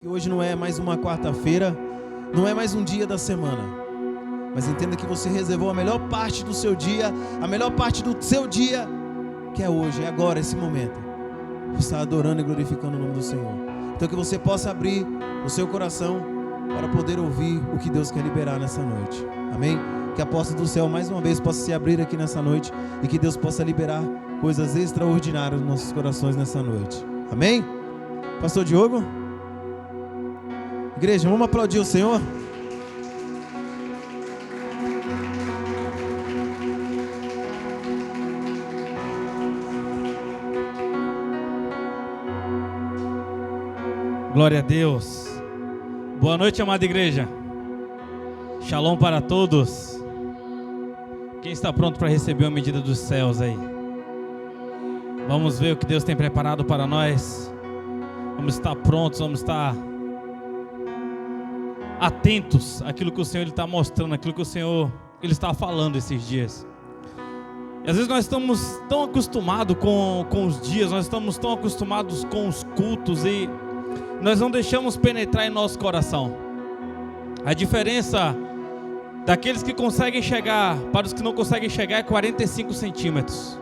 Hoje não é mais uma quarta-feira, não é mais um dia da semana, mas entenda que você reservou a melhor parte do seu dia, a melhor parte do seu dia, que é hoje, é agora, esse momento. Você está adorando e glorificando o nome do Senhor. Então que você possa abrir o seu coração para poder ouvir o que Deus quer liberar nessa noite. Amém? Que a porta do céu mais uma vez possa se abrir aqui nessa noite e que Deus possa liberar coisas extraordinárias nos nossos corações nessa noite. Amém? Pastor Diogo? Igreja, vamos aplaudir o Senhor? Glória a Deus. Boa noite, amada igreja. Shalom para todos. Quem está pronto para receber a medida dos céus aí? Vamos ver o que Deus tem preparado para nós. Vamos estar prontos, vamos estar atentos àquilo que o Senhor está mostrando, àquilo que o Senhor Ele está falando esses dias. E às vezes nós estamos tão acostumados com os dias, nós estamos tão acostumados com os cultos e nós não deixamos penetrar em nosso coração. A diferença daqueles que conseguem chegar para os que não conseguem chegar é 45 centímetros.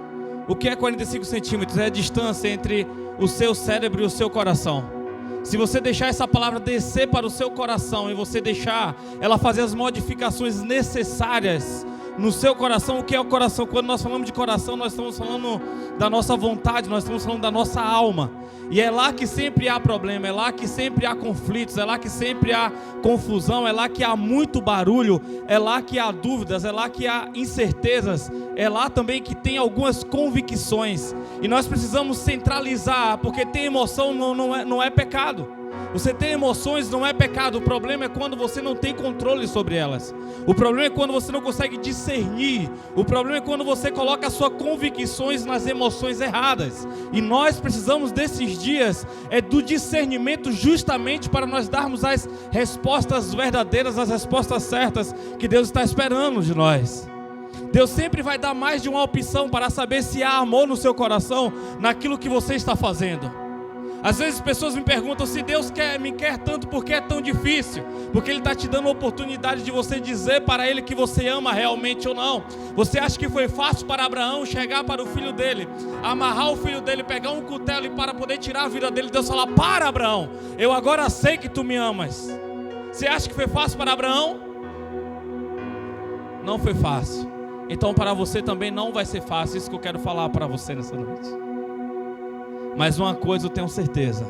O que é 45 centímetros? É a distância entre o seu cérebro e o seu coração. Se você deixar essa palavra descer para o seu coração e você deixar ela fazer as modificações necessárias no seu coração, o que é o coração? Quando nós falamos de coração, nós estamos falando da nossa vontade, nós estamos falando da nossa alma. E é lá que sempre há problema, é lá que sempre há conflitos, é lá que sempre há confusão, é lá que há muito barulho, é lá que há dúvidas, é lá que há incertezas, é lá também que tem algumas convicções. E nós precisamos centralizar, porque ter emoção não é pecado. Você ter emoções não é pecado. O problema é quando você não tem controle sobre elas. O problema é quando você não consegue discernir. O problema é quando você coloca as suas convicções nas emoções erradas. E nós precisamos desses dias do discernimento, justamente para nós darmos as respostas verdadeiras, as respostas certas que Deus está esperando de nós. Deus sempre vai dar mais de uma opção para saber se há amor no seu coração naquilo que você está fazendo. Às vezes pessoas me perguntam se Deus me quer tanto, por que é tão difícil? Porque Ele está te dando a oportunidade de você dizer para Ele que você ama realmente ou não. Você acha que foi fácil para Abraão chegar para o filho dele, amarrar o filho dele, pegar um cutelo e para poder tirar a vida dele, Deus falar: para, Abraão, eu agora sei que tu me amas. Você acha que foi fácil para Abraão? Não foi fácil. Então para você também não vai ser fácil. Isso que eu quero falar para você nessa noite. Mas uma coisa eu tenho certeza: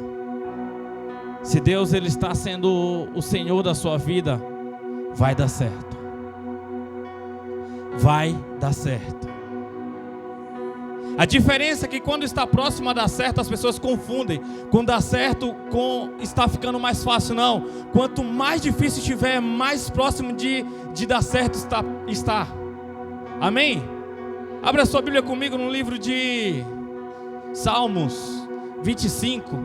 se Deus Ele está sendo o Senhor da sua vida, vai dar certo. Vai dar certo. A diferença é que quando está próximo a dar certo, as pessoas confundem com dar certo com está ficando mais fácil. Não, quanto mais difícil estiver, mais próximo de dar certo está. Amém? Abra a sua Bíblia comigo no livro de Salmos 25.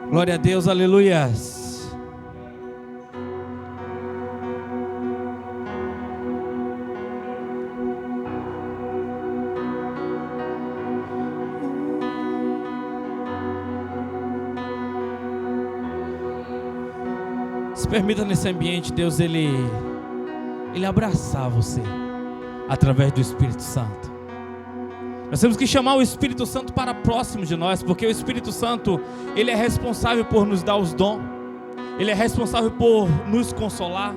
Glória a Deus, aleluias. Se permita nesse ambiente, Deus Ele abraçar você através do Espírito Santo. Nós temos que chamar o Espírito Santo para próximo de nós, porque o Espírito Santo, Ele é responsável por nos dar os dons, Ele é responsável por nos consolar,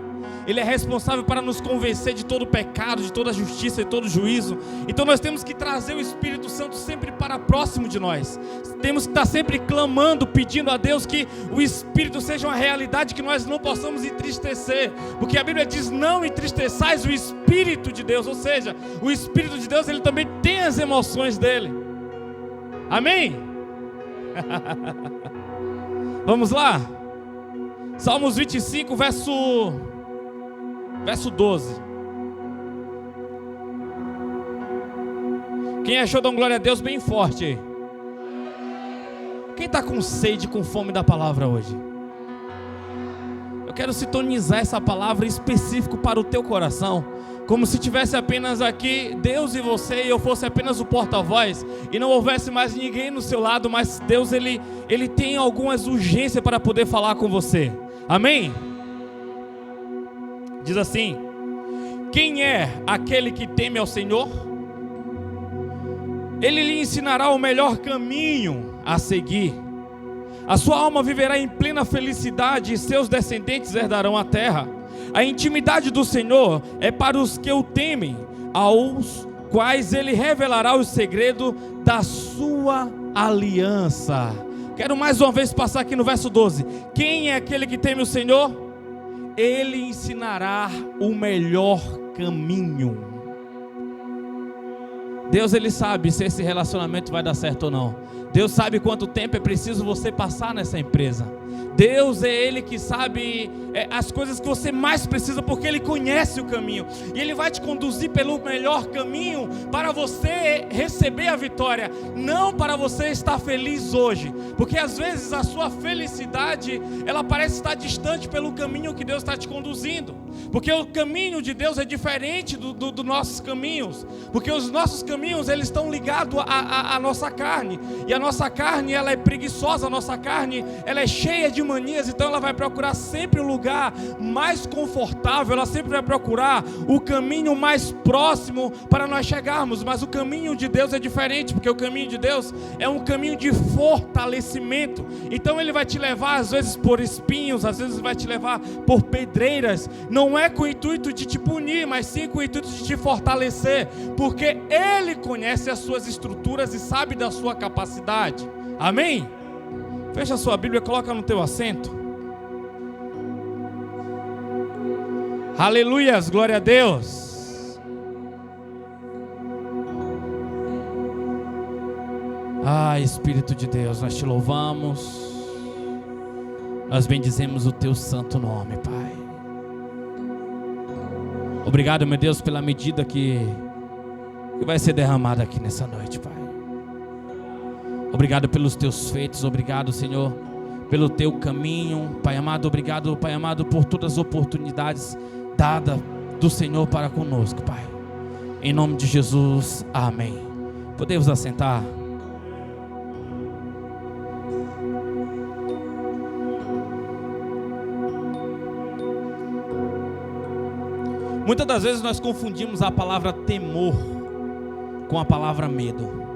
Ele é responsável para nos convencer de todo pecado, de toda justiça e todo juízo. Então nós temos que trazer o Espírito Santo sempre para próximo de nós. Temos que estar sempre clamando, pedindo a Deus que o Espírito seja uma realidade, que nós não possamos entristecer, porque a Bíblia diz: não entristeçais o Espírito de Deus. Ou seja, o Espírito de Deus, ele também tem as emoções dele. Amém? Vamos lá. Salmos 25, verso 12. Quem achou, dá uma glória a Deus bem forte aí. Quem está com sede, com fome da palavra hoje? Eu quero sintonizar essa palavra específico para o teu coração, como se tivesse apenas aqui Deus e você, e eu fosse apenas o porta-voz, e não houvesse mais ninguém no seu lado, mas Deus ele tem algumas urgências para poder falar com você. Amém? Diz assim: quem é aquele que teme ao Senhor? Ele lhe ensinará o melhor caminho a seguir. A sua alma viverá em plena felicidade, e seus descendentes herdarão a terra. A intimidade do Senhor é para os que o temem, aos quais Ele revelará o segredo da sua aliança. Quero mais uma vez passar aqui no verso 12. Quem é aquele que teme o Senhor? Ele ensinará o melhor caminho. Deus, Ele sabe se esse relacionamento vai dar certo ou não. Deus sabe quanto tempo é preciso você passar nessa empresa. Deus é Ele que sabe as coisas que você mais precisa, porque Ele conhece o caminho, e Ele vai te conduzir pelo melhor caminho para você receber a vitória, não para você estar feliz hoje, porque às vezes a sua felicidade, ela parece estar distante pelo caminho que Deus está te conduzindo, porque o caminho de Deus é diferente dos nossos caminhos, porque os nossos caminhos, eles estão ligados à nossa carne, e a nossa carne, ela é preguiçosa, a nossa carne, ela é cheia de manias, então ela vai procurar sempre um lugar mais confortável, ela sempre vai procurar o caminho mais próximo para nós chegarmos, mas o caminho de Deus é diferente, porque o caminho de Deus é um caminho de fortalecimento, então Ele vai te levar às vezes por espinhos, às vezes vai te levar por pedreiras, não é com o intuito de te punir, mas sim com o intuito de te fortalecer, porque Ele conhece as suas estruturas e sabe da sua capacidade. Amém? Fecha a sua Bíblia, coloca no teu assento. Aleluias, glória a Deus. Espírito de Deus, nós te louvamos, nós bendizemos o teu santo nome, Pai. Obrigado, meu Deus, pela medida que vai ser derramada aqui nessa noite, Pai. Obrigado pelos teus feitos, obrigado, Senhor, pelo teu caminho, Pai amado. Obrigado, Pai amado, por todas as oportunidades dadas do Senhor para conosco, Pai. Em nome de Jesus, amém. Podemos assentar? Muitas das vezes nós confundimos a palavra temor com a palavra medo.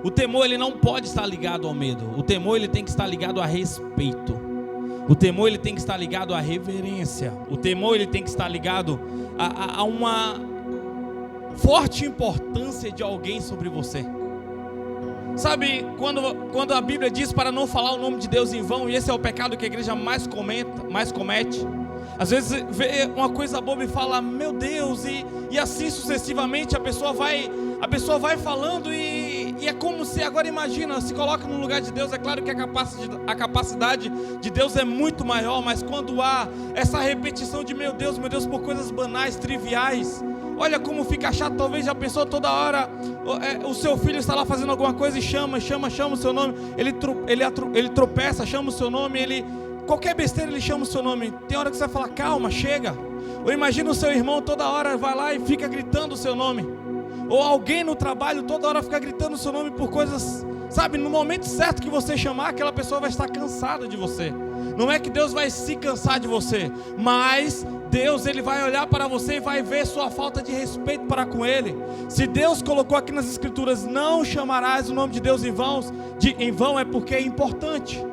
O temor, ele não pode estar ligado ao medo. O temor, ele tem que estar ligado a respeito. O temor, ele tem que estar ligado à reverência. O temor, ele tem que estar ligado a uma forte importância de alguém sobre você. Sabe, quando a Bíblia diz para não falar o nome de Deus em vão, e esse é o pecado que a igreja mais comete. Às vezes vê uma coisa boba e fala, meu Deus, e assim sucessivamente a pessoa vai falando e é como se, agora imagina, se coloca no lugar de Deus. É claro que a capacidade de Deus é muito maior, mas quando há essa repetição de meu Deus, por coisas banais, triviais, olha como fica chato. Talvez já pensou, toda hora o seu filho está lá fazendo alguma coisa e chama o seu nome, ele tropeça, chama o seu nome, qualquer besteira ele chama o seu nome. Tem hora que você vai falar, calma, chega. Ou imagina o seu irmão toda hora vai lá e fica gritando o seu nome. Ou alguém no trabalho toda hora fica gritando o seu nome por coisas, sabe, no momento certo que você chamar, aquela pessoa vai estar cansada de você. Não é que Deus vai se cansar de você, mas Deus, ele vai olhar para você e vai ver sua falta de respeito para com Ele. Se Deus colocou aqui nas Escrituras, não chamarás o nome de Deus em vão, é porque é importante.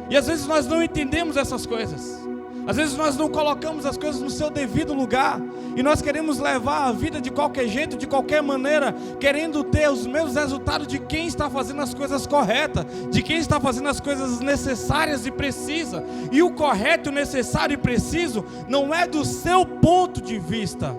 E às vezes nós não entendemos essas coisas. Às vezes nós não colocamos as coisas no seu devido lugar, e nós queremos levar a vida de qualquer jeito, de qualquer maneira, querendo ter os mesmos resultados de quem está fazendo as coisas corretas, de quem está fazendo as coisas necessárias e precisas. E o correto, necessário e preciso não é do seu ponto de vista,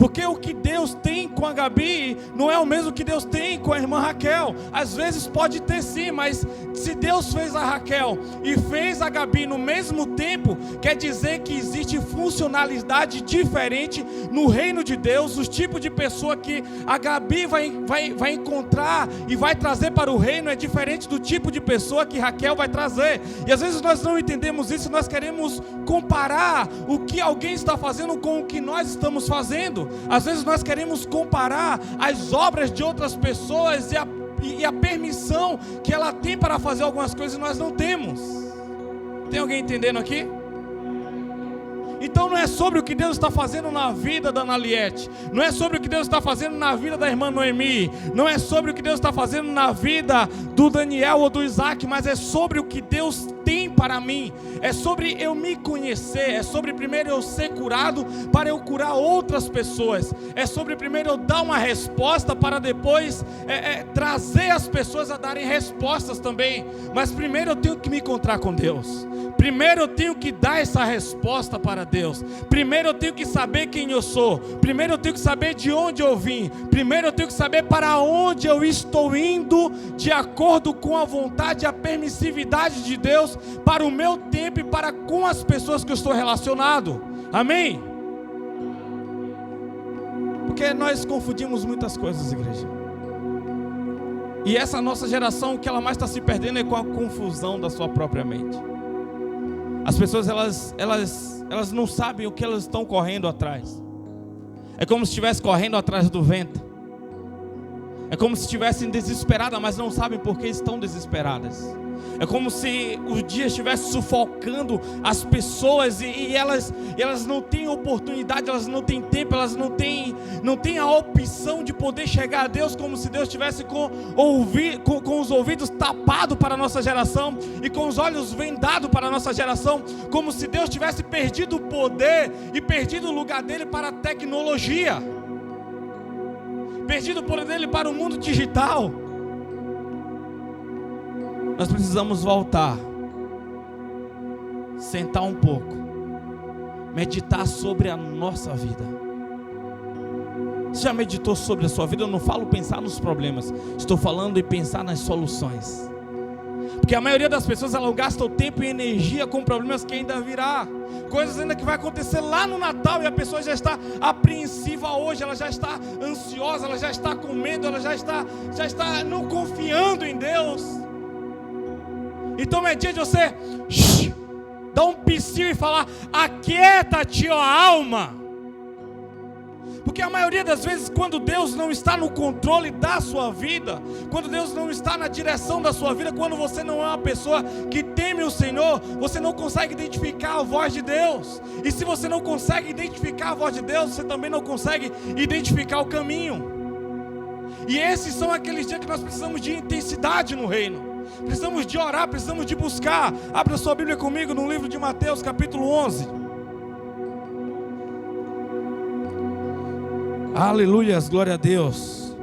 Porque o que Deus tem com a Gabi não é o mesmo que Deus tem com a irmã Raquel. Às vezes pode ter sim, mas se Deus fez a Raquel e fez a Gabi no mesmo tempo, quer dizer que existe funcionalidade diferente no reino de Deus. Os tipos de pessoa que a Gabi vai encontrar e vai trazer para o reino é diferente do tipo de pessoa que Raquel vai trazer. E às vezes nós não entendemos isso, nós queremos comparar o que alguém está fazendo com o que nós estamos fazendo. Às vezes nós queremos comparar as obras de outras pessoas e a permissão que ela tem para fazer algumas coisas e nós não temos. Tem alguém entendendo aqui? Então não é sobre o que Deus está fazendo na vida da Analiette, não é sobre o que Deus está fazendo na vida da irmã Noemi, não é sobre o que Deus está fazendo na vida do Daniel ou do Isaac, mas é sobre o que Deus tem para mim. É sobre eu me conhecer, é sobre primeiro eu ser curado para eu curar outras pessoas, é sobre primeiro eu dar uma resposta para depois trazer as pessoas a darem respostas também. Mas primeiro eu tenho que me encontrar com Deus, primeiro eu tenho que dar essa resposta para Deus, primeiro eu tenho que saber quem eu sou, primeiro eu tenho que saber de onde eu vim, primeiro eu tenho que saber para onde eu estou indo, de acordo com a vontade e a permissividade de Deus para o meu tempo e para com as pessoas que eu estou relacionado. Amém? Porque nós confundimos muitas coisas, igreja. E essa nossa geração, o que ela mais está se perdendo é com a confusão da sua própria mente. As pessoas elas não sabem o que elas estão correndo atrás. É como se estivessem correndo atrás do vento. É como se estivessem desesperadas, mas não sabem por que estão desesperadas. É como se o dia estivesse sufocando as pessoas e elas não têm oportunidade, elas não têm tempo, elas não têm a opção de poder chegar a Deus, como se Deus estivesse com os ouvidos tapados para a nossa geração e com os olhos vendados para a nossa geração, como se Deus tivesse perdido o poder e perdido o lugar dele para a tecnologia, perdido o poder dele para o mundo digital. Nós precisamos voltar, sentar um pouco, meditar sobre a nossa vida. Você já meditou sobre a sua vida? Eu não falo pensar nos problemas, estou falando em pensar nas soluções. Porque a maioria das pessoas, ela gasta o tempo e energia com problemas que ainda virá, coisas ainda que vai acontecer lá no Natal, e a pessoa já está apreensiva hoje, ela já está ansiosa, ela já está com medo, ela já está não confiando em Deus. Então é dia de você dar um psiu e falar: aquieta-te, ó alma. Porque a maioria das vezes, quando Deus não está no controle da sua vida, quando Deus não está na direção da sua vida, quando você não é uma pessoa que teme o Senhor, você não consegue identificar a voz de Deus. E se você não consegue identificar a voz de Deus, você também não consegue identificar o caminho. E esses são aqueles dias que nós precisamos de intensidade no reino. Precisamos de orar, precisamos de buscar. Abra sua Bíblia comigo no livro de Mateus, capítulo 11. Aleluias, glória a Deus.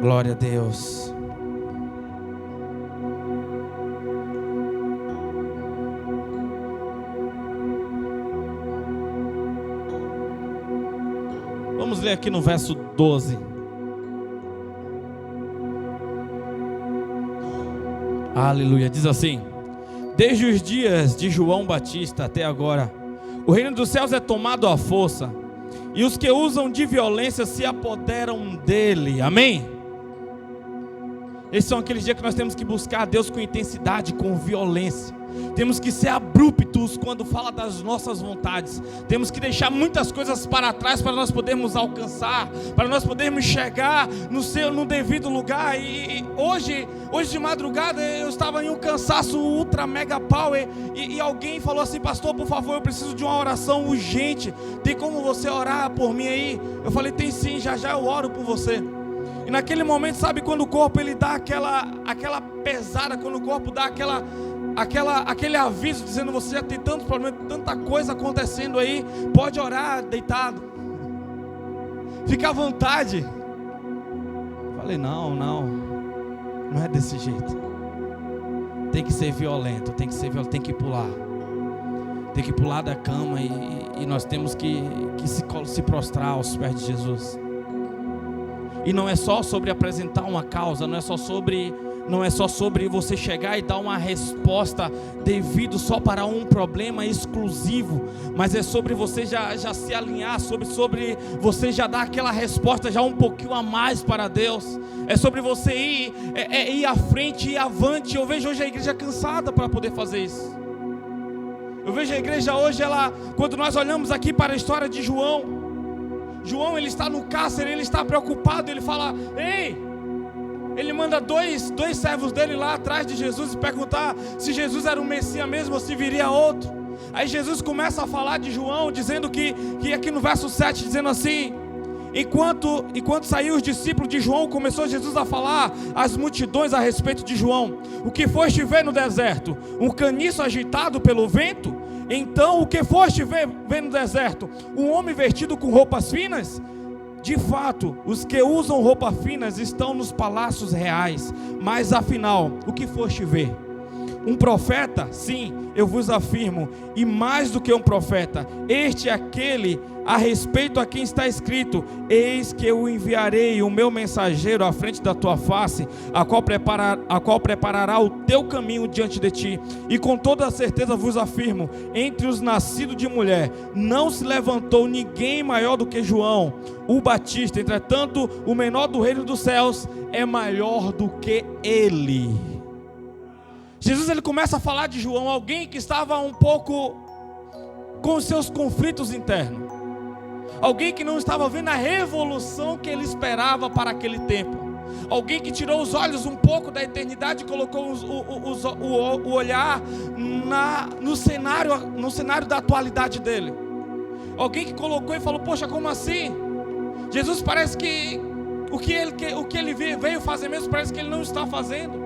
Glória a Deus. Vamos ler aqui no verso 12. Aleluia, diz assim: desde os dias de João Batista até agora, o reino dos céus é tomado à força, e os que usam de violência se apoderam dele. Amém? Esses são aqueles dias que nós temos que buscar a Deus com intensidade, com violência. Temos que ser abruptos quando fala das nossas vontades. Temos que deixar muitas coisas para trás para nós podermos alcançar, para nós podermos chegar no devido lugar. E hoje de madrugada eu estava em um cansaço ultra mega power e alguém falou assim: pastor, por favor, eu preciso de uma oração urgente. Tem como você orar por mim aí? Eu falei: tem sim, já eu oro por você. E naquele momento, sabe quando o corpo ele dá aquela pesada, quando o corpo dá aquele aviso dizendo: você já tem tantos problemas, tanta coisa acontecendo aí, pode orar deitado, fica à vontade. Falei: não é desse jeito. tem que ser violento, tem que pular. Tem que pular da cama e nós temos que se prostrar aos pés de Jesus. E não é só sobre apresentar uma causa, não é só sobre você chegar e dar uma resposta devido só para um problema exclusivo, mas é sobre você já se alinhar, sobre você já dar aquela resposta já um pouquinho a mais para Deus. É sobre você ir à frente, ir avante. Eu vejo hoje a igreja cansada para poder fazer isso. Eu vejo a igreja hoje, quando nós olhamos aqui para a história de João, ele está no cárcere, ele está preocupado, ele fala, ele manda dois servos dele lá atrás de Jesus e perguntar se Jesus era o Messias mesmo ou se viria outro. Aí Jesus começa a falar de João, dizendo que aqui no verso 7, dizendo assim: Enquanto saíram os discípulos de João, começou Jesus a falar às multidões a respeito de João. O que foste ver no deserto? Um caniço agitado pelo vento? Então o que foste ver no deserto? Um homem vestido com roupas finas? De fato, os que usam roupas finas estão nos palácios reais. Mas afinal, o que foste ver? Um profeta? Sim, eu vos afirmo, e mais do que um profeta, este é aquele a respeito a quem está escrito: eis que eu enviarei o meu mensageiro à frente da tua face, a qual preparará o teu caminho diante de ti. E com toda certeza vos afirmo, entre os nascidos de mulher, não se levantou ninguém maior do que João o Batista. Entretanto, o menor do reino dos céus é maior do que ele. Jesus, ele começa a falar de João, alguém que estava um pouco com os seus conflitos internos, alguém que não estava vendo a revolução que ele esperava para aquele tempo, alguém que tirou os olhos um pouco da eternidade e colocou o olhar no cenário da atualidade dele, alguém que colocou e falou: poxa, como assim? Jesus parece que o que ele veio fazer mesmo, parece que ele não está fazendo.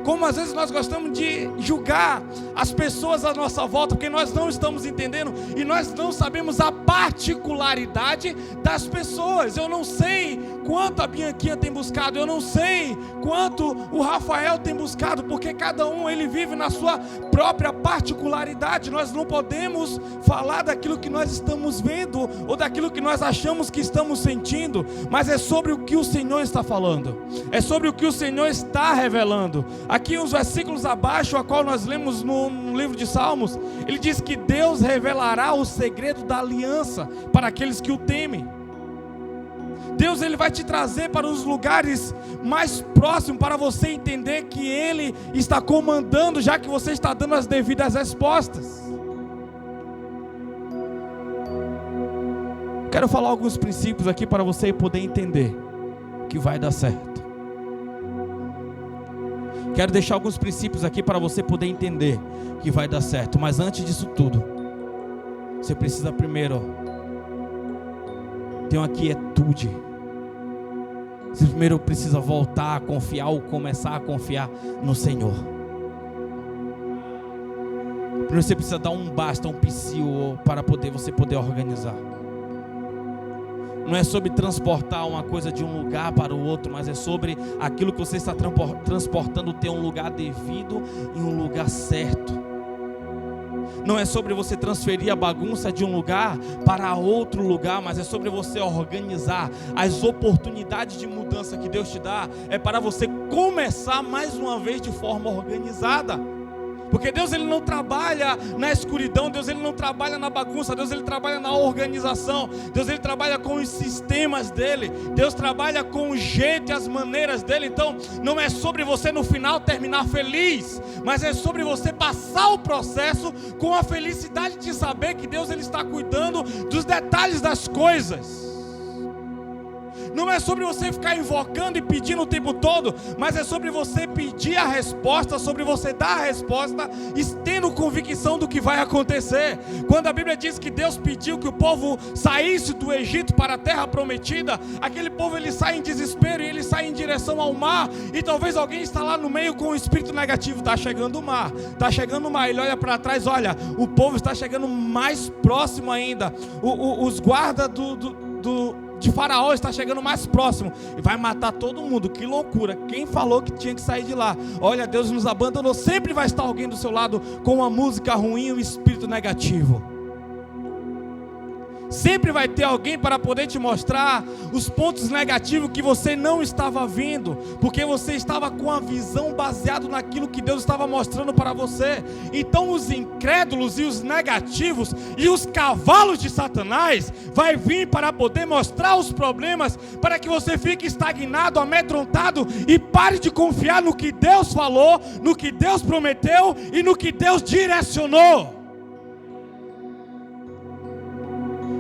Como às vezes nós gostamos de julgar as pessoas à nossa volta, porque nós não estamos entendendo e nós não sabemos a particularidade das pessoas. Eu não sei quanto a Bianquinha tem buscado, eu não sei quanto o Rafael tem buscado, porque cada um ele vive na sua própria particularidade. Nós não podemos falar daquilo que nós estamos vendo ou daquilo que nós achamos que estamos sentindo, mas é sobre o que o Senhor está falando, é sobre o que o Senhor está revelando. Aqui uns versículos abaixo, a qual nós lemos no livro de Salmos, ele diz que Deus revelará o segredo da aliança para aqueles que o temem. Deus, ele vai te trazer para os lugares mais próximos, para você entender que Ele está comandando, já que você está dando as devidas respostas. Quero falar alguns princípios aqui para você poder entender que vai dar certo. Quero deixar alguns princípios aqui para você poder entender que vai dar certo. Mas antes disso tudo, você precisa primeiro ter uma quietude. Você primeiro precisa voltar a confiar ou começar a confiar no Senhor. Primeiro você precisa dar um basta, um psiu para você poder organizar. Não é sobre transportar uma coisa de um lugar para o outro, mas é sobre aquilo que você está transportando ter um lugar devido em um lugar certo. Não é sobre você transferir a bagunça de um lugar para outro lugar, mas é sobre você organizar. As oportunidades de mudança que Deus te dá é para você começar mais uma vez de forma organizada. Porque Deus, ele não trabalha na escuridão, Deus, ele não trabalha na bagunça, Deus, ele trabalha na organização, Deus, ele trabalha com os sistemas dele, Deus trabalha com o jeito e as maneiras dele. Então não é sobre você no final terminar feliz, mas é sobre você passar o processo com a felicidade de saber que Deus, ele está cuidando dos detalhes das coisas. Não é sobre você ficar invocando e pedindo o tempo todo, mas é sobre você pedir a resposta, sobre você dar a resposta e tendo convicção do que vai acontecer. Quando a Bíblia diz que Deus pediu que o povo saísse do Egito para a terra prometida, aquele povo ele sai em desespero e ele sai em direção ao mar, e talvez alguém está lá no meio com o espírito negativo: está chegando o mar, ele olha para trás, olha, o povo está chegando mais próximo ainda, os guardas do de Faraó está chegando mais próximo e vai matar todo mundo. Que loucura, quem falou que tinha que sair de lá? Olha, Deus nos abandonou. Sempre vai estar alguém do seu lado com uma música ruim e um espírito negativo. Sempre vai ter alguém para poder te mostrar os pontos negativos que você não estava vendo, porque você estava com a visão baseada naquilo que Deus estava mostrando para você. Então os incrédulos e os negativos e os cavalos de Satanás vai vir para poder mostrar os problemas, para que você fique estagnado, amedrontado e pare de confiar no que Deus falou, no que Deus prometeu e no que Deus direcionou.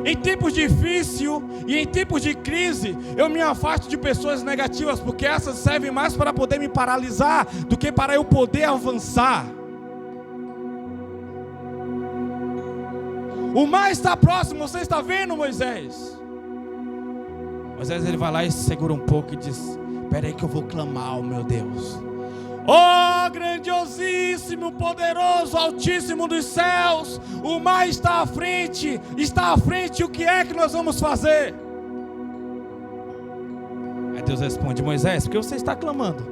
Em tempos difíceis e em tempos de crise, eu me afasto de pessoas negativas, porque essas servem mais para poder me paralisar do que para eu poder avançar. O mar está próximo, você está vendo, Moisés? Moisés ele vai lá e segura um pouco e diz: espera aí que eu vou clamar ao meu Deus. Oh, grandiosíssimo, poderoso, altíssimo dos céus, o mar está à frente, o que é que nós vamos fazer? Aí Deus responde: Moisés, por que você está clamando?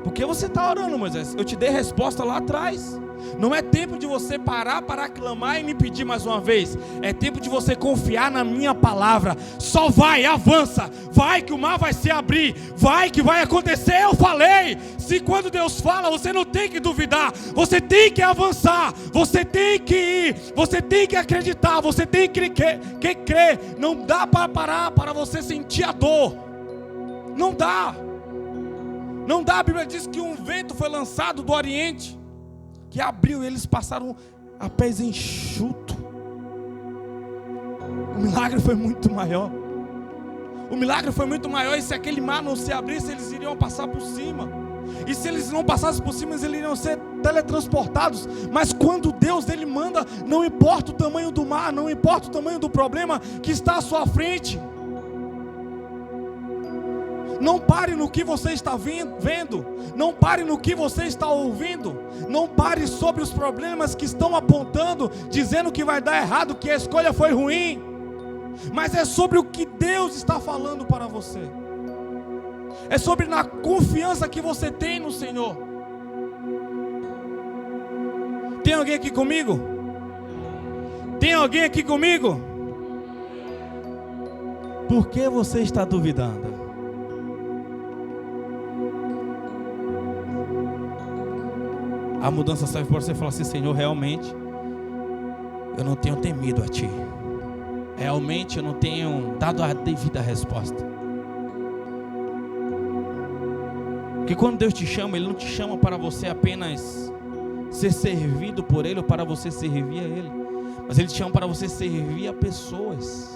Por que você está orando, Moisés? Eu te dei resposta lá atrás. Não é tempo de você parar para clamar e me pedir mais uma vez. É tempo de você confiar na minha palavra. Só vai, avança. Vai que o mar vai se abrir. Vai que vai acontecer, eu falei. Se quando Deus fala, você não tem que duvidar. Você tem que avançar. Você tem que ir. Você tem que acreditar. Você tem que crer. Não dá para parar para você sentir a dor. Não dá. Não dá. A Bíblia diz que um vento foi lançado do Oriente, que abriu e eles passaram a pés enxutos. O milagre foi muito maior. O milagre foi muito maior. E se aquele mar não se abrisse, eles iriam passar por cima. E se eles não passassem por cima, eles iriam ser teletransportados. Mas quando Deus ele manda, não importa o tamanho do mar, não importa o tamanho do problema que está à sua frente. Não pare no que você está vendo. Não pare no que você está ouvindo. Não pare sobre os problemas que estão apontando, dizendo que vai dar errado, que a escolha foi ruim. Mas é sobre o que Deus está falando para você. É sobre a confiança que você tem no Senhor. Tem alguém aqui comigo? Tem alguém aqui comigo? Por que você está duvidando? A mudança serve para você falar assim: Senhor, realmente eu não tenho temido a Ti. Realmente eu não tenho dado a devida resposta. Porque quando Deus te chama, Ele não te chama para você apenas ser servido por Ele ou para você servir a Ele, mas Ele te chama para você servir a pessoas.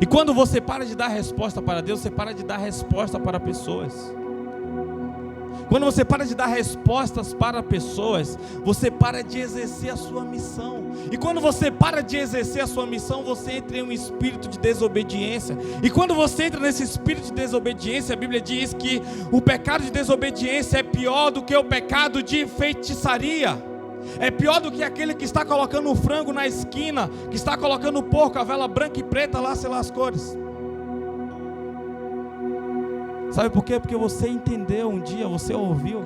E quando você para de dar resposta para Deus, você para de dar resposta para pessoas. Quando você para de dar respostas para pessoas, você para de exercer a sua missão. E quando você para de exercer a sua missão, você entra em um espírito de desobediência. E quando você entra nesse espírito de desobediência, a Bíblia diz que o pecado de desobediência é pior do que o pecado de feitiçaria. É pior do que aquele que está colocando o frango na esquina, que está colocando o porco, a vela branca e preta lá, sei lá as cores. Sabe por quê? Porque você entendeu um dia, você ouviu.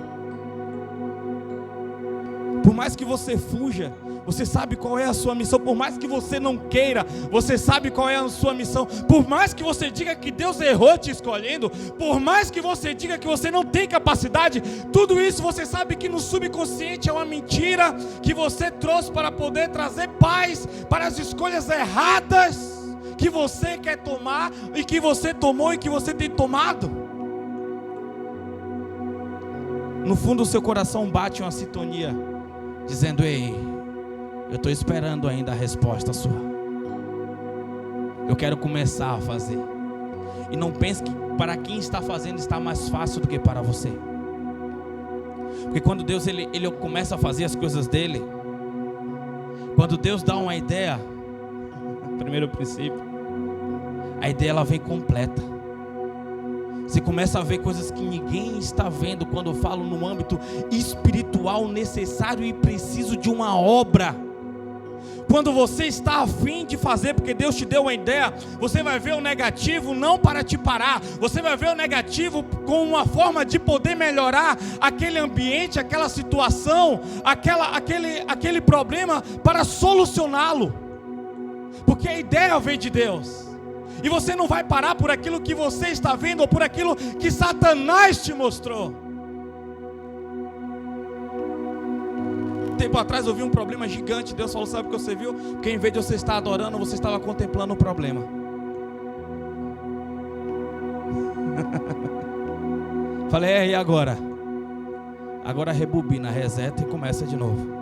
Por mais que você fuja, você sabe qual é a sua missão. Por mais que você não queira, você sabe qual é a sua missão. Por mais que você diga que Deus errou te escolhendo, por mais que você diga que você não tem capacidade, tudo isso você sabe que no subconsciente é uma mentira que você trouxe para poder trazer paz para as escolhas erradas que você quer tomar e que você tomou e que você tem tomado. No fundo do seu coração bate uma sintonia, dizendo: ei, eu estou esperando ainda a resposta sua. Eu quero começar a fazer. E não pense que para quem está fazendo está mais fácil do que para você. Porque quando Deus ele começa a fazer as coisas dele, quando Deus dá uma ideia, primeiro princípio, a ideia ela vem completa. Você começa a ver coisas que ninguém está vendo quando eu falo no âmbito espiritual necessário e preciso de uma obra. Quando você está a fim de fazer, porque Deus te deu uma ideia, você vai ver o negativo não para te parar, você vai ver o negativo como uma forma de poder melhorar aquele ambiente, aquela situação, aquele problema, para solucioná-lo, porque a ideia vem de Deus. E você não vai parar por aquilo que você está vendo ou por aquilo que Satanás te mostrou. Tempo atrás eu vi um problema gigante. Deus falou: sabe o que você viu? Porque em vez de você estar adorando, você estava contemplando o problema. Falei: e agora? Agora rebobina, reseta e começa de novo.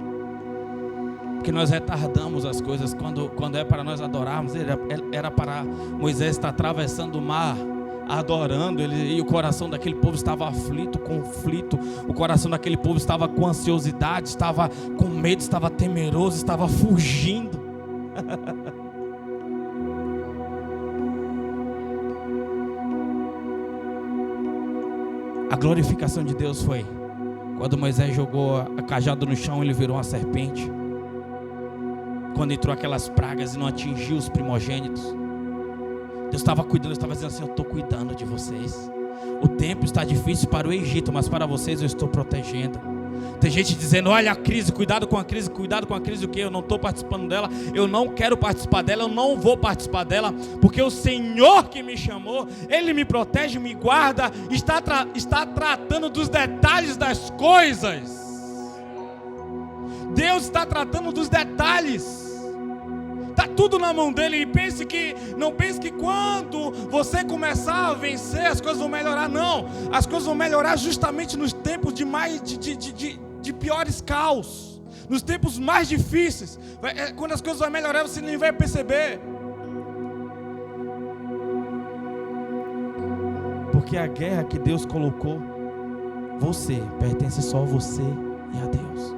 Porque nós retardamos as coisas. Quando é para nós adorarmos, era para Moisés estar atravessando o mar, adorando ele, e o coração daquele povo estava aflito, conflito. O coração daquele povo estava com ansiosidade, estava com medo, estava temeroso, estava fugindo. A glorificação de Deus foi quando Moisés jogou a cajado no chão, ele virou uma serpente. Quando entrou aquelas pragas e não atingiu os primogênitos, Deus estava cuidando, estava dizendo assim: eu estou cuidando de vocês. O tempo está difícil para o Egito, mas para vocês eu estou protegendo. Tem gente dizendo: olha a crise, cuidado com a crise, cuidado com a crise. O que? Eu não estou participando dela, eu não quero participar dela, eu não vou participar dela, porque o Senhor que me chamou, Ele me protege, me guarda, está tratando dos detalhes das coisas. Deus está tratando dos detalhes. Está tudo na mão dele. E não pense que quando você começar a vencer, as coisas vão melhorar. Não, as coisas vão melhorar justamente nos tempos de piores caos, nos tempos mais difíceis. Quando as coisas vão melhorar, você nem vai perceber. Porque a guerra que Deus colocou, você, pertence só a você e a Deus.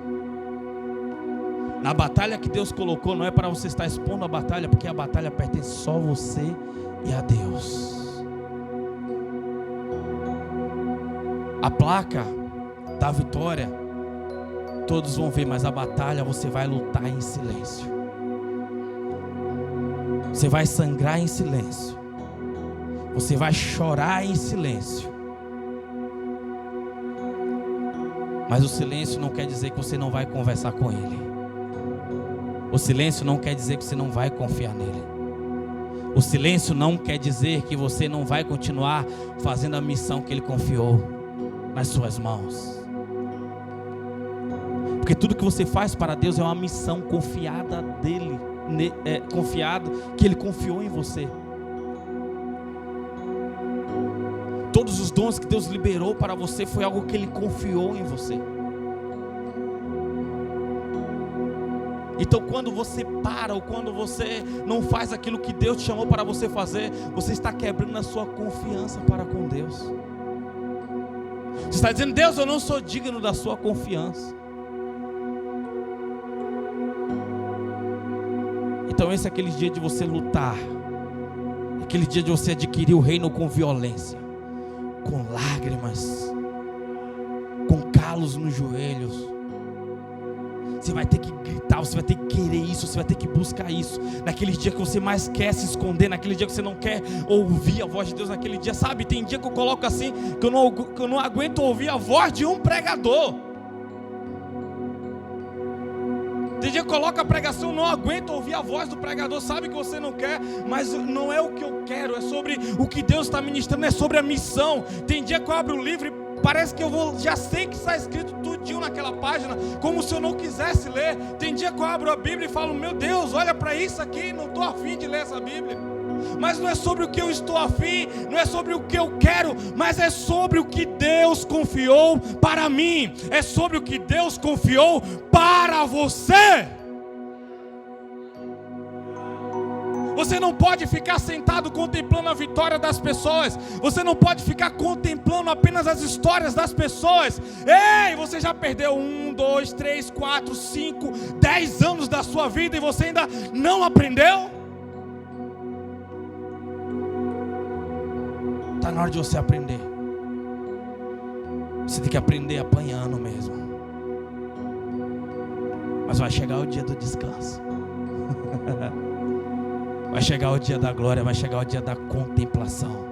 Na batalha que Deus colocou, não é para você estar expondo a batalha, porque a batalha pertence só a você e a Deus. A placa da vitória, todos vão ver, mas a batalha você vai lutar em silêncio. Você vai sangrar em silêncio. Você vai chorar em silêncio. Mas o silêncio não quer dizer que você não vai conversar com Ele. O silêncio não quer dizer que você não vai confiar nele. O silêncio não quer dizer que você não vai continuar fazendo a missão que Ele confiou nas suas mãos. Porque tudo que você faz para Deus é uma missão confiada dele, confiado, que Ele confiou em você. Todos os dons que Deus liberou para você foi algo que Ele confiou em você. Então quando você para, ou quando você não faz aquilo que Deus te chamou para você fazer, você está quebrando a sua confiança para com Deus. Você está dizendo: Deus, eu não sou digno da sua confiança. Então esse é aquele dia de você lutar, aquele dia de você adquirir o reino com violência, com lágrimas, com calos nos joelhos. Você vai ter que gritar, você vai ter que querer isso, você vai ter que buscar isso. Naquele dia que você mais quer se esconder, naquele dia que você não quer ouvir a voz de Deus, naquele dia, sabe? Tem dia que eu coloco assim, que eu não aguento ouvir a voz de um pregador. Tem dia que eu coloco a pregação, eu não aguento ouvir a voz do pregador. Sabe que você não quer, mas não é o que eu quero, é sobre o que Deus está ministrando, é sobre a missão. Tem dia que eu abro o livro e parece que já sei que está escrito tudinho naquela página, como se eu não quisesse ler. Tem dia que eu abro a Bíblia e falo: meu Deus, olha para isso aqui, não estou afim de ler essa Bíblia. Mas não é sobre o que eu estou afim, não é sobre o que eu quero, mas é sobre o que Deus confiou para mim, é sobre o que Deus confiou para você. Você não pode ficar sentado contemplando a vitória das pessoas. Você não pode ficar contemplando apenas as histórias das pessoas. Ei, você já perdeu 1, 2, 3, 4, 5, 10 anos da sua vida e você ainda não aprendeu? Está na hora de você aprender. Você tem que aprender apanhando mesmo. Mas vai chegar o dia do descanso. Vai chegar o dia da glória, vai chegar o dia da contemplação.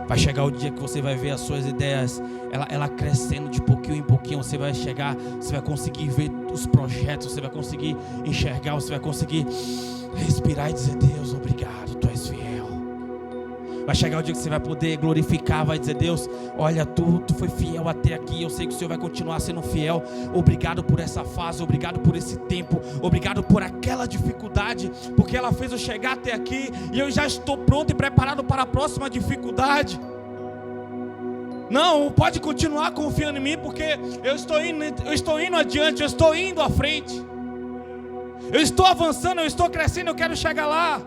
Vai chegar o dia que você vai ver as suas ideias, ela crescendo de pouquinho em pouquinho. Você vai chegar, você vai conseguir ver os projetos, você vai conseguir enxergar, você vai conseguir respirar e dizer: Deus, obrigado, Tu és fiel. Vai chegar o dia que você vai poder glorificar, vai dizer: Deus, olha, tu foi fiel até aqui, eu sei que o Senhor vai continuar sendo fiel. Obrigado por essa fase, obrigado por esse tempo, obrigado por aquela dificuldade, porque ela fez eu chegar até aqui e eu já estou pronto e preparado para a próxima dificuldade. Não, pode continuar confiando em mim, porque eu estou indo adiante, eu estou indo à frente, eu estou avançando, eu estou crescendo, eu quero chegar lá.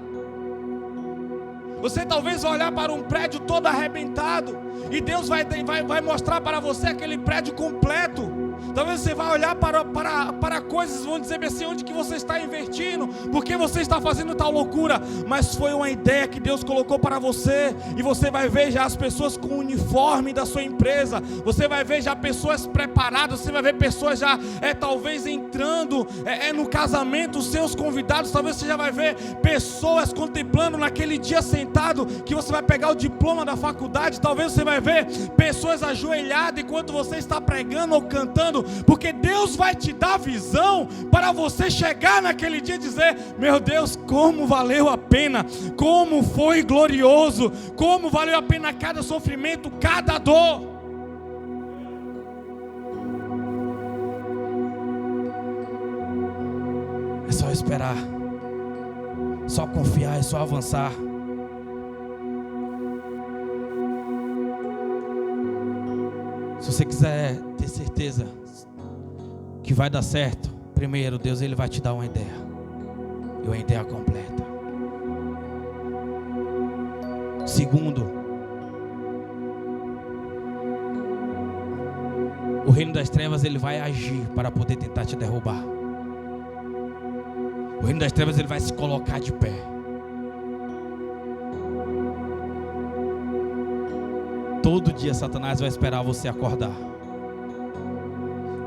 Você talvez vai olhar para um prédio todo arrebentado e Deus vai mostrar para você aquele prédio completo. Talvez você vai olhar para coisas, vão dizer assim: onde que você está investindo? Por que você está fazendo tal loucura? Mas foi uma ideia que Deus colocou para você. E você vai ver já as pessoas com o uniforme da sua empresa. Você vai ver já pessoas preparadas. Você vai ver pessoas já talvez entrando no casamento, os seus convidados. Talvez você já vai ver pessoas contemplando naquele dia sentado que você vai pegar o diploma da faculdade. Talvez você vai ver pessoas ajoelhadas enquanto você está pregando ou cantando, porque Deus vai te dar visão para você chegar naquele dia e dizer: meu Deus, como valeu a pena, como foi glorioso, como valeu a pena cada sofrimento, cada dor. É só esperar, só confiar, é só avançar. Se você quiser ter certeza que vai dar certo, primeiro, Deus ele vai te dar uma ideia, e uma ideia completa. Segundo, o reino das trevas ele vai agir para poder tentar te derrubar. O reino das trevas ele vai se colocar de pé. Todo dia Satanás vai esperar você acordar.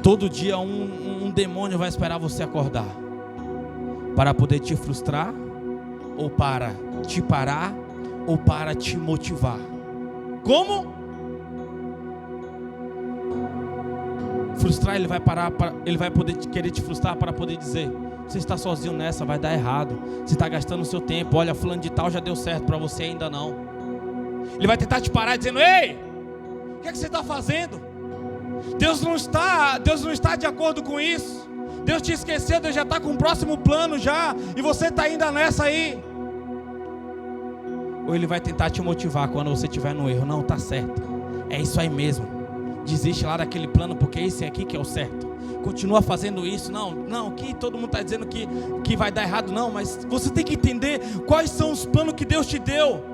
Todo dia um demônio vai esperar você acordar, para poder te frustrar, ou para te parar, ou para te motivar. Como? Frustrar, ele vai poder querer te frustrar para poder dizer: você está sozinho nessa, vai dar errado. Você está gastando o seu tempo. Olha, fulano de tal já deu certo, para você ainda não. Ele vai tentar te parar dizendo: ei, o que é que você está fazendo? Deus não está de acordo com isso. Deus te esqueceu, Deus já está com o próximo plano já, e você está ainda nessa aí. Ou ele vai tentar te motivar quando você estiver no erro: não, está certo, é isso aí mesmo, desiste lá daquele plano, porque esse aqui que é o certo, continua fazendo isso. Não, que todo mundo está dizendo que vai dar errado. Não, mas você tem que entender quais são os planos que Deus te deu.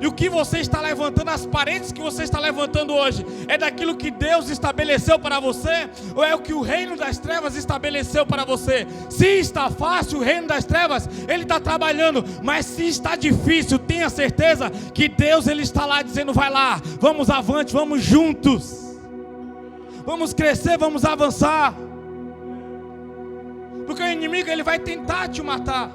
E o que você está levantando, as paredes que você está levantando hoje, é daquilo que Deus estabeleceu para você? Ou é o que o reino das trevas estabeleceu para você? Se está fácil, o reino das trevas, ele está trabalhando. Mas se está difícil, tenha certeza que Deus ele está lá dizendo: vai lá, vamos avante, vamos juntos, vamos crescer, vamos avançar. Porque o inimigo ele vai tentar te matar.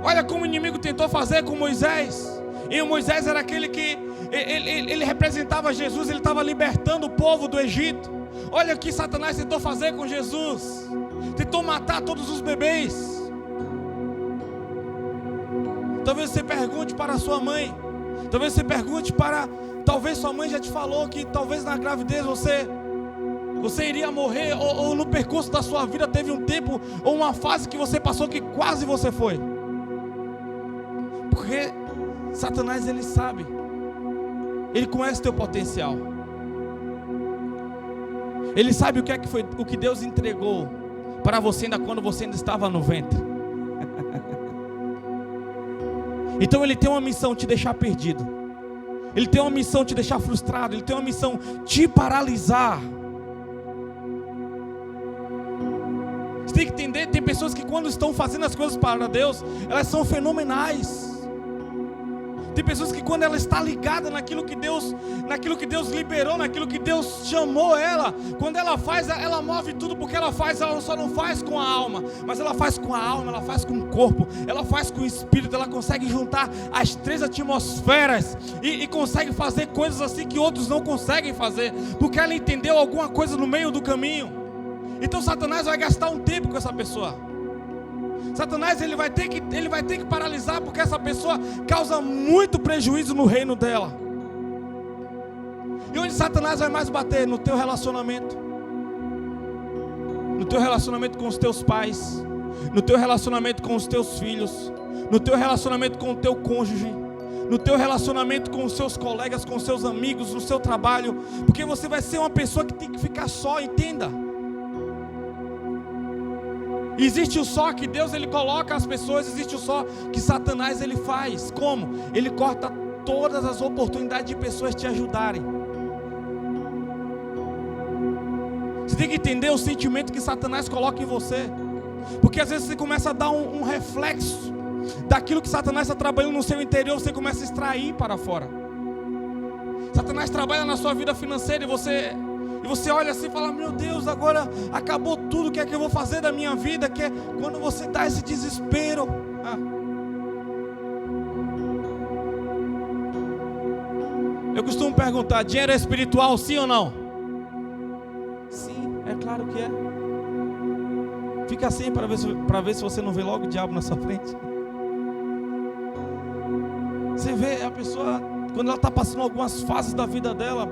Olha como o inimigo tentou fazer com Moisés. E o Moisés era aquele que ele representava Jesus. Ele estava libertando o povo do Egito. Olha o que Satanás tentou fazer com Jesus. Tentou matar todos os bebês. Talvez você pergunte para a sua mãe. Talvez você pergunte para... Talvez sua mãe já te falou que talvez na gravidez você iria morrer, ou no percurso da sua vida teve um tempo ou uma fase que você passou que quase você foi. Porque Satanás ele sabe, ele conhece teu potencial, ele sabe o que é que foi, o que Deus entregou para você ainda quando você ainda estava no ventre. Então ele tem uma missão: te deixar perdido. Ele tem uma missão: te deixar frustrado. Ele tem uma missão: te paralisar. Você tem que entender, tem pessoas que quando estão fazendo as coisas para Deus, elas são fenomenais. Tem pessoas que quando ela está ligada naquilo que Deus liberou, naquilo que Deus chamou ela, quando ela faz, ela move tudo, porque ela só não faz com a alma, mas ela faz com a alma, ela faz com o corpo, ela faz com o espírito, ela consegue juntar as 3 atmosferas e consegue fazer coisas assim que outros não conseguem fazer, porque ela entendeu alguma coisa no meio do caminho. Então Satanás vai gastar um tempo com essa pessoa. Satanás ele vai ter que paralisar, porque essa pessoa causa muito prejuízo no reino dela. E onde Satanás vai mais bater? No teu relacionamento. No teu relacionamento com os teus pais, no teu relacionamento com os teus filhos, no teu relacionamento com o teu cônjuge, no teu relacionamento com os seus colegas, com os seus amigos, no seu trabalho, porque você vai ser uma pessoa que tem que ficar só, entenda. Existe o só que Deus ele coloca as pessoas, existe o só que Satanás ele faz. Como? Ele corta todas as oportunidades de pessoas te ajudarem. Você tem que entender o sentimento que Satanás coloca em você, porque às vezes você começa a dar um reflexo daquilo que Satanás está trabalhando no seu interior, você começa a extrair para fora. Satanás trabalha na sua vida financeira e você olha assim e fala: meu Deus, agora acabou tudo, o que é que eu vou fazer da minha vida? Que é quando você dá esse desespero. Eu costumo perguntar: dinheiro é espiritual, sim ou não? Sim, é claro que é. Fica assim para ver se você não vê logo o diabo na sua frente. Você vê a pessoa, quando ela está passando algumas fases da vida dela,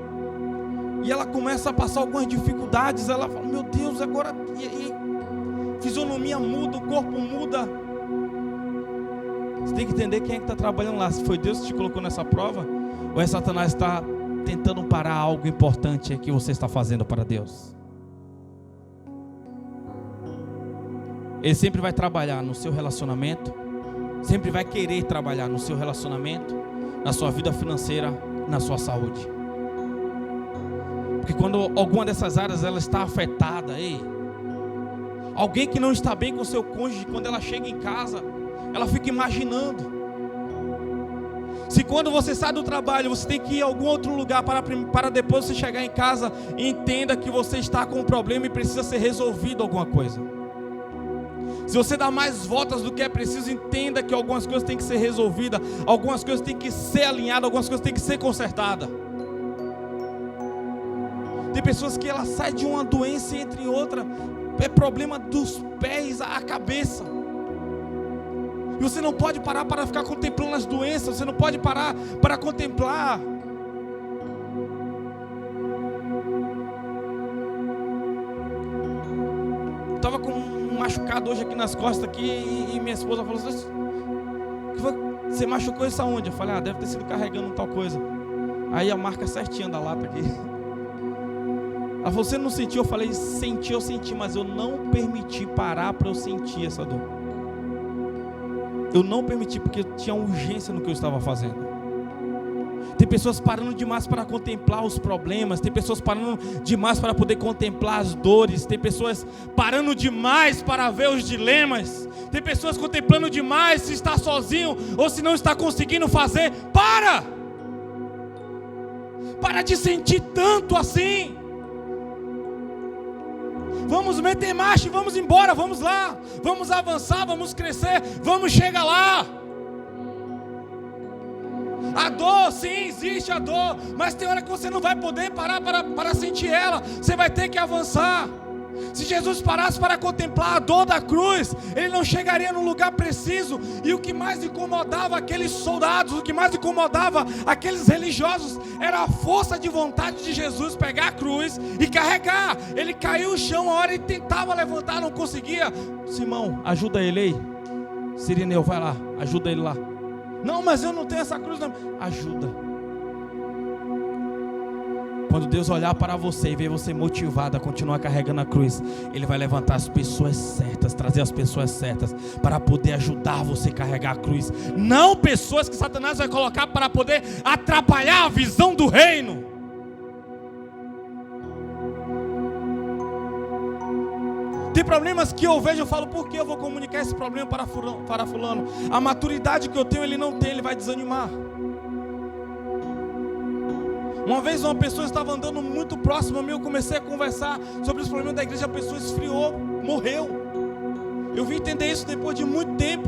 e ela começa a passar algumas dificuldades, ela fala: meu Deus, agora fisionomia muda, o corpo muda. Você tem que entender quem é que está trabalhando lá. Se foi Deus que te colocou nessa prova, ou é Satanás que está tentando parar algo importante que você está fazendo para Deus. Ele sempre vai trabalhar no seu relacionamento, sempre vai querer trabalhar no seu relacionamento, na sua vida financeira, na sua saúde. Porque quando alguma dessas áreas ela está afetada, alguém que não está bem com o seu cônjuge, quando ela chega em casa, ela fica imaginando. Se quando você sai do trabalho, você tem que ir a algum outro lugar para depois você chegar em casa, entenda que você está com um problema e precisa ser resolvido alguma coisa. Se você dá mais voltas do que é preciso, entenda que algumas coisas têm que ser resolvidas, algumas coisas têm que ser alinhadas, algumas coisas têm que ser consertadas. Tem pessoas que ela sai de uma doença entre outra, é problema dos pés à cabeça. E você não pode parar para ficar contemplando as doenças, você não pode parar para contemplar. Eu estava com um machucado hoje aqui nas costas aqui, e minha esposa falou assim: você machucou isso aonde? Eu falei: deve ter sido carregando tal coisa. Aí a marca certinha da lata aqui. Ela falou: você não sentiu? Eu falei: eu senti, mas eu não permiti parar para eu sentir essa dor. Eu não permiti, porque tinha urgência no que eu estava fazendo. Tem pessoas parando demais para contemplar os problemas, tem pessoas parando demais para poder contemplar as dores, tem pessoas parando demais para ver os dilemas, tem pessoas contemplando demais se está sozinho ou se não está conseguindo fazer. Para de sentir tanto assim. Vamos meter marcha e vamos embora, vamos lá, vamos avançar, vamos crescer, vamos chegar lá. A dor, sim, existe a dor, mas tem hora que você não vai poder parar para sentir ela, você vai ter que avançar. Se Jesus parasse para contemplar a dor da cruz, ele não chegaria no lugar preciso. E o que mais incomodava aqueles soldados, o que mais incomodava aqueles religiosos, era a força de vontade de Jesus pegar a cruz e carregar. Ele caiu no chão, a hora ele tentava levantar, não conseguia. Simão, ajuda ele aí. Sirineu, vai lá, ajuda ele lá. Não, mas eu não tenho essa cruz não. Ajuda. Quando Deus olhar para você e ver você motivado a continuar carregando a cruz, Ele vai levantar as pessoas certas, trazer as pessoas certas para poder ajudar você a carregar a cruz. Não pessoas que Satanás vai colocar para poder atrapalhar a visão do reino. Tem problemas que eu vejo, eu falo: por que eu vou comunicar esse problema para fulano? A maturidade que eu tenho ele não tem, ele vai desanimar. Uma vez uma pessoa estava andando muito próximo a mim, eu comecei a conversar sobre os problemas da igreja, a pessoa esfriou, morreu. Eu vim entender isso depois de muito tempo.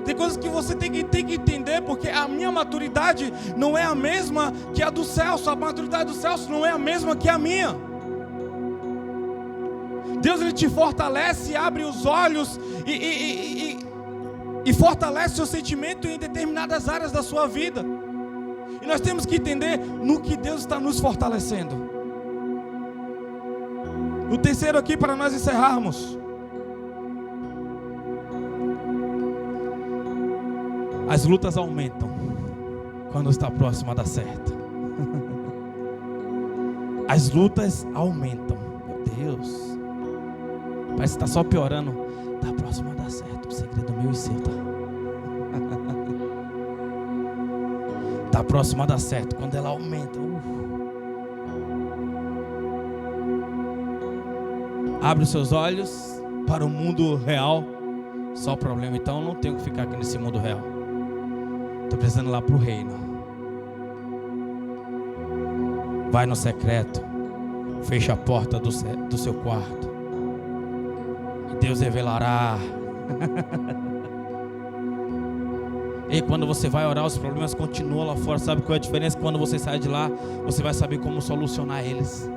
Tem coisas que você tem que entender, porque a minha maturidade não é a mesma que a do Celso, a maturidade do Celso não é a mesma que a minha. Deus, ele te fortalece, abre os olhos e fortalece seu sentimento em determinadas áreas da sua vida. E nós temos que entender no que Deus está nos fortalecendo. O terceiro aqui, para nós encerrarmos: as lutas aumentam quando está próximo a dar certo. As lutas aumentam. Meu Deus, parece que está só piorando. Está próximo a dar certo. O segredo meu e seu, tá? Está próximo a dar certo. Quando ela aumenta, abre os seus olhos para o mundo real. Só o problema, então eu não tenho que ficar aqui nesse mundo real. Estou precisando ir lá para o reino. Vai no secreto. Fecha a porta do seu quarto. E Deus revelará. E quando você vai orar, os problemas continuam lá fora. Sabe qual é a diferença? Quando você sai de lá, você vai saber como solucionar eles.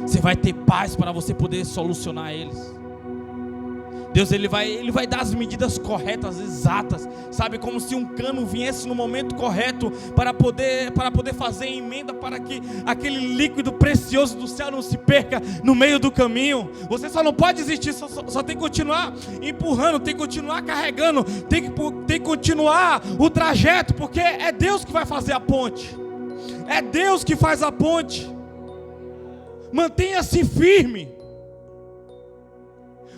Você vai ter paz para você poder solucionar eles. Deus, ele vai dar as medidas corretas, exatas. Sabe, como se um cano viesse no momento correto para poder fazer emenda para que aquele líquido precioso do céu não se perca no meio do caminho. Você só não pode desistir, só tem que continuar empurrando, tem que continuar carregando, tem que continuar o trajeto, porque é Deus que vai fazer a ponte. É Deus que faz a ponte. Mantenha-se firme.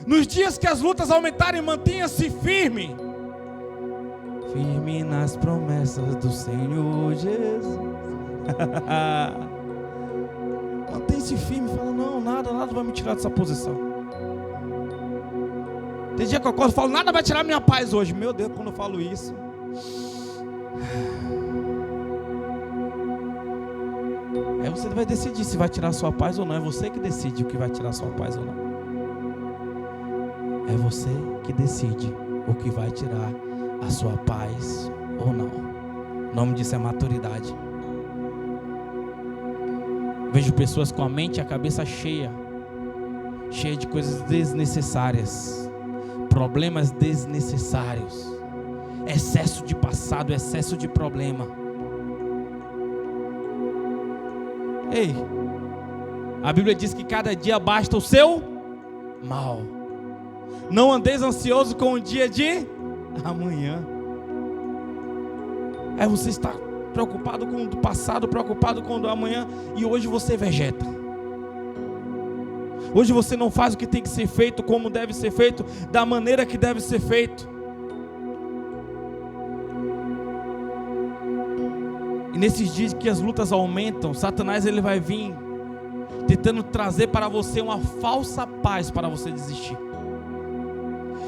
Nos dias que as lutas aumentarem, mantenha-se firme. Firme nas promessas do Senhor Jesus. Mantenha-se firme. Fala, não, nada vai me tirar dessa posição. Tem dia que eu acordo e falo, nada vai tirar minha paz hoje. Meu Deus, quando eu falo isso. Aí você vai decidir se vai tirar a sua paz ou não. É você que decide o que vai tirar a sua paz ou não. É você que decide o que vai tirar a sua paz ou não. O nome disso é maturidade. Vejo pessoas com a mente e a cabeça cheia de coisas desnecessárias, problemas desnecessários, excesso de passado, excesso de problema. Ei, a Bíblia diz que cada dia basta o seu mal. Não andeis ansioso com o dia de amanhã. Aí você está preocupado com o passado, preocupado com o amanhã, e hoje você vegeta. Hoje você não faz o que tem que ser feito, como deve ser feito, da maneira que deve ser feito. E nesses dias que as lutas aumentam, Satanás ele vai vir tentando trazer para você uma falsa paz para você desistir,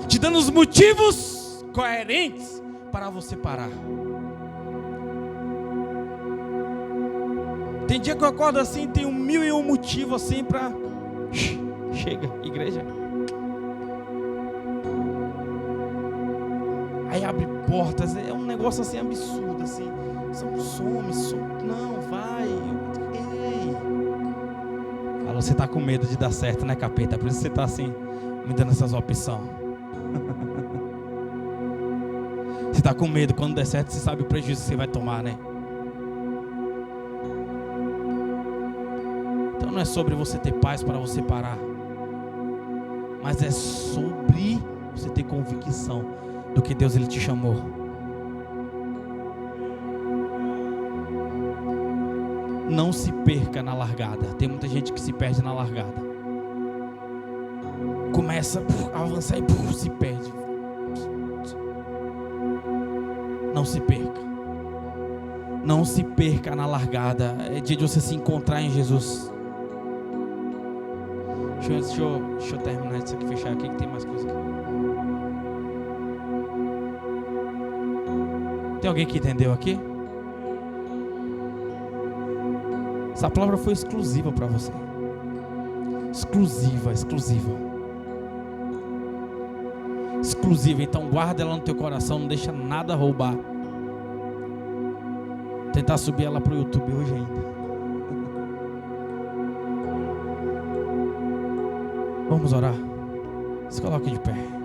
te dando os motivos coerentes para você parar. Tem dia que eu acordo assim, tem 1001 motivo assim para... Chega, igreja. Aí abre portas, é um negócio assim absurdo assim. Some, não, vai. Ei. Fala, você está com medo de dar certo, né, capeta? Por isso você está assim, me dando essas opções. Você está com medo, quando der certo, você sabe o prejuízo que você vai tomar, né? Então não é sobre você ter paz para você parar, mas é sobre você ter convicção do que Deus ele te chamou. Não se perca na largada. Tem muita gente que se perde na largada. Começa a avançar e se perde. Não se perca. Não se perca na largada. É dia de você se encontrar em Jesus. Deixa eu terminar isso aqui, fechar aqui, que tem mais coisa aqui. Tem alguém que entendeu aqui? Essa palavra foi exclusiva para você. Exclusiva. Então guarda ela no teu coração, não deixa nada roubar. Tentar subir ela para o YouTube hoje ainda. Vamos orar. Se coloque de pé.